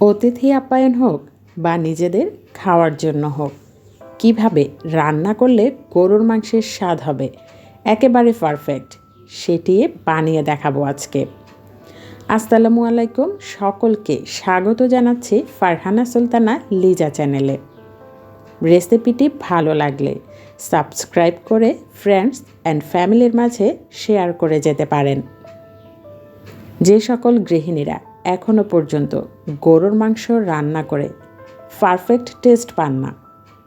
অতিথি আপ্যায়ন হোক বা নিজেদের খাওয়ার জন্য হোক, কিভাবে রান্না করলে গরুর মাংসের স্বাদ হবে একেবারে পারফেক্ট, সেটি বানিয়ে দেখাবো আজকে। আসসালামু আলাইকুম, সকলকে স্বাগত জানাচ্ছি ফারহানা সুলতানা লিজা চ্যানেলে। রেসিপিটি ভালো লাগলে সাবস্ক্রাইব করে ফ্রেন্ডস অ্যান্ড ফ্যামিলির মাঝে শেয়ার করে যেতে পারেন। যে সকল গৃহিণীরা এখনও পর্যন্ত গরুর মাংস রান্না করে পারফেক্ট টেস্ট পান না,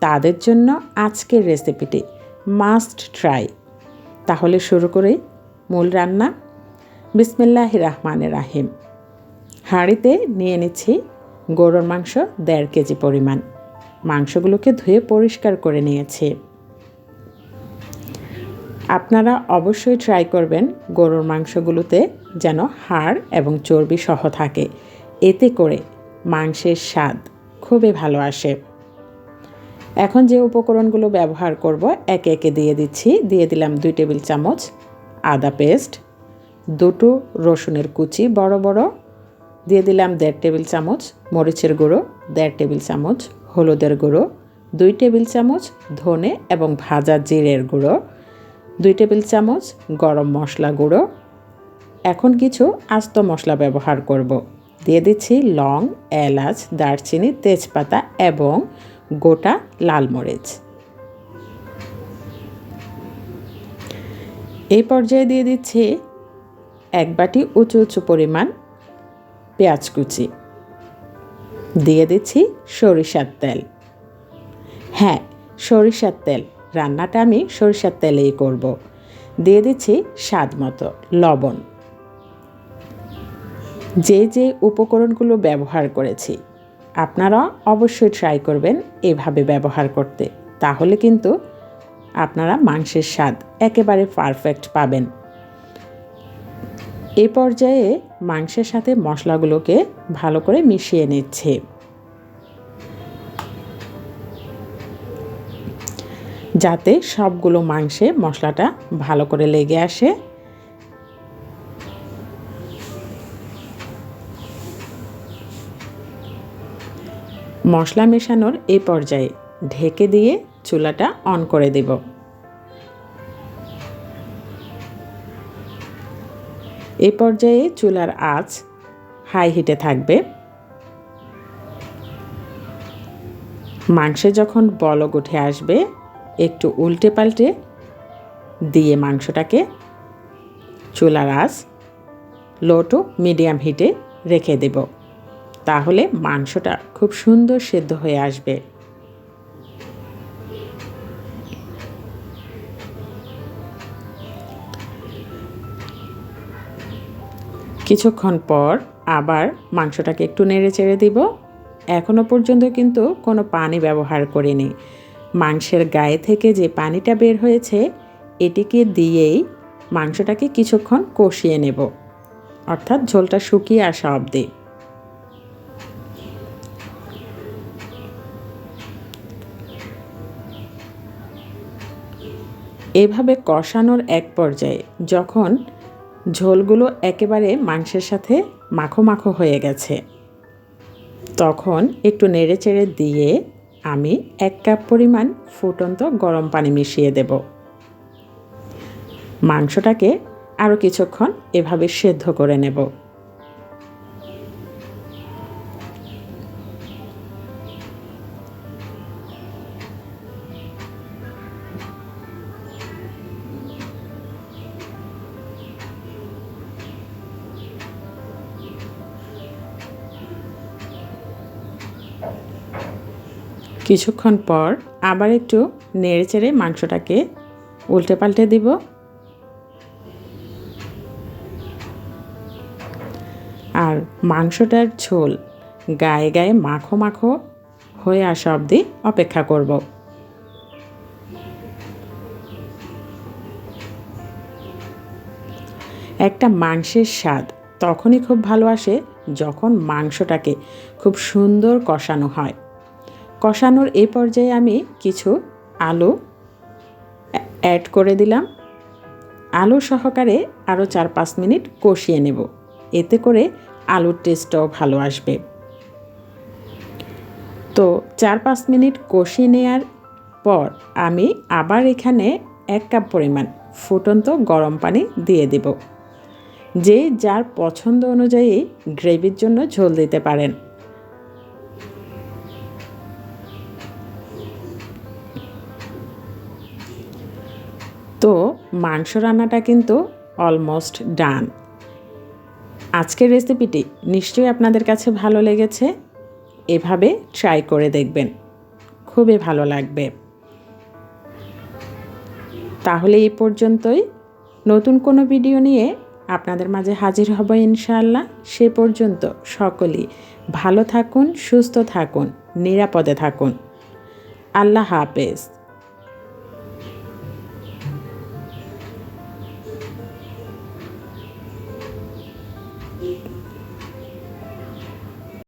তাদের জন্য আজকের রেসিপিটি মাস্ট ট্রাই। তাহলে শুরু করি মূল রান্না। বিসমিল্লাহির রহমানির রহিম। হাঁড়িতে নিয়ে নিচ্ছি গরুর মাংস 1.5 কেজি পরিমাণ। মাংসগুলোকে ধুয়ে পরিষ্কার করে নিয়েছি। আপনারা অবশ্যই ট্রাই করবেন গরুর মাংসগুলোতে যেন হাড় এবং চর্বি সহ থাকে, এতে করে মাংসের স্বাদ খুবই ভালো আসে। এখন যে উপকরণগুলো ব্যবহার করব একে একে দিয়ে দিচ্ছি। দিয়ে দিলাম 2 টেবিল চামচ আদা পেস্ট, 2টো রসুনের কুচি বড় বড়, দিয়ে দিলাম 1.5 টেবিল চামচ মরিচের গুঁড়ো, 1.5 টেবিল চামচ হলুদের গুঁড়ো, 2 টেবিল চামচ ধনে এবং ভাজা জিরের গুঁড়ো, 2 টেবিল চামচ গরম মশলা গুঁড়ো। এখন কিছু আস্ত মশলা ব্যবহার করব। দিয়ে দিচ্ছি লং, এলাচ, দারচিনি, তেজপাতা এবং গোটা লাল মরিচ। এই পর্যায়ে দিয়ে দিচ্ছি 1 বাটি উঁচু উঁচু পরিমাণ পেঁয়াজ কুচি। দিয়ে দিচ্ছি সরিষার তেল। হ্যাঁ, সরিষার তেল, রান্নাটা আমি সরিষার তেলেই করব। দিয়ে দিচ্ছি স্বাদ মতো লবণ। যে যে উপকরণগুলো ব্যবহার করেছি আপনারা অবশ্যই ট্রাই করবেন এভাবে ব্যবহার করতে, তাহলে কিন্তু আপনারা মাংসের স্বাদ একেবারে পারফেক্ট পাবেন। এই পর্যায়ে মাংসের সাথে মশলাগুলোকে ভালো করে মিশিয়ে নিচ্ছে। যাতে সবগুলো মাংসে মশলাটা ভালো করে লেগে আসে। মশলা মেশানোর এই পর্যায়ে ঢেকে দিয়ে চুলাটা অন করে দেব। এই পর্যায়ে চুলার আঁচ হাই হিটে থাকবে। মাংসে যখন বলক উঠে আসবে একটু উল্টে পাল্টে দিয়ে মাংসটাকে চুলার আঁচ লো টু মিডিয়াম হিটে রেখে দেব। তাহলে মাংসটা খুব সুন্দর সেদ্ধ হয়ে আসবে। কিছুক্ষণ পর আবার মাংসটাকে একটু নেড়ে চেড়ে দিব। এখনও পর্যন্ত কিন্তু কোনো পানি ব্যবহার করিনি। মাংসের গায়ে থেকে যে পানিটা বের হয়েছে এটিকে দিয়েই মাংসটাকে কিছুক্ষণ কষিয়ে নেব, অর্থাৎ ঝোলটা শুকিয়ে আসা অবধি। এভাবে কষানোর এক পর্যায়ে যখন ঝোলগুলো একেবারে মাংসের সাথে মাখো মাখো হয়ে গেছে, তখন একটু নেড়েচেড়ে দিয়ে আমি 1 কাপ পরিমাণ ফুটন্ত গরম পানি মিশিয়ে দেব। মাংসটাকে আরও কিছুক্ষণ এভাবে সেদ্ধ করে নেব। কিছুক্ষণ পর আবার একটু নেড়েচেড়ে মাংসটাকে উল্টে পাল্টে দিব। আর মাংসটার ঝোল গায়ে গায়ে মাখো মাখো হয়ে আসা অবধি অপেক্ষা করব। একটা মাংসের স্বাদ তখনই খুব ভালো আসে যখন মাংসটাকে খুব সুন্দর কষানো হয়। কষানোর এই পর্যায়ে আমি কিছু আলু অ্যাড করে দিলাম। আলু সহকারে আরও 4-5 মিনিট কষিয়ে নেব, এতে করে আলুর টেস্টটাও ভালো আসবে। তো 4-5 মিনিট কষিয়ে নেওয়ার পর আমি আবার এখানে 1 কাপ পরিমাণ ফুটন্ত গরম পানি দিয়ে দেব। যে যার পছন্দ অনুযায়ী গ্রেভির জন্য ঝোল দিতে পারেন। তো মাংস রান্নাটা কিন্তু অলমোস্ট ডান। আজকের রেসিপিটি নিশ্চয়ই আপনাদের কাছে ভালো লেগেছে। এভাবে ট্রাই করে দেখবেন, খুবই ভালো লাগবে। তাহলে এই পর্যন্তই। নতুন কোনো ভিডিও নিয়ে আপনাদের মাঝে হাজির হব ইনশাআল্লাহ। সে পর্যন্ত সকলেই ভালো থাকুন, সুস্থ থাকুন, নিরাপদে থাকুন। আল্লাহ হাফেজ।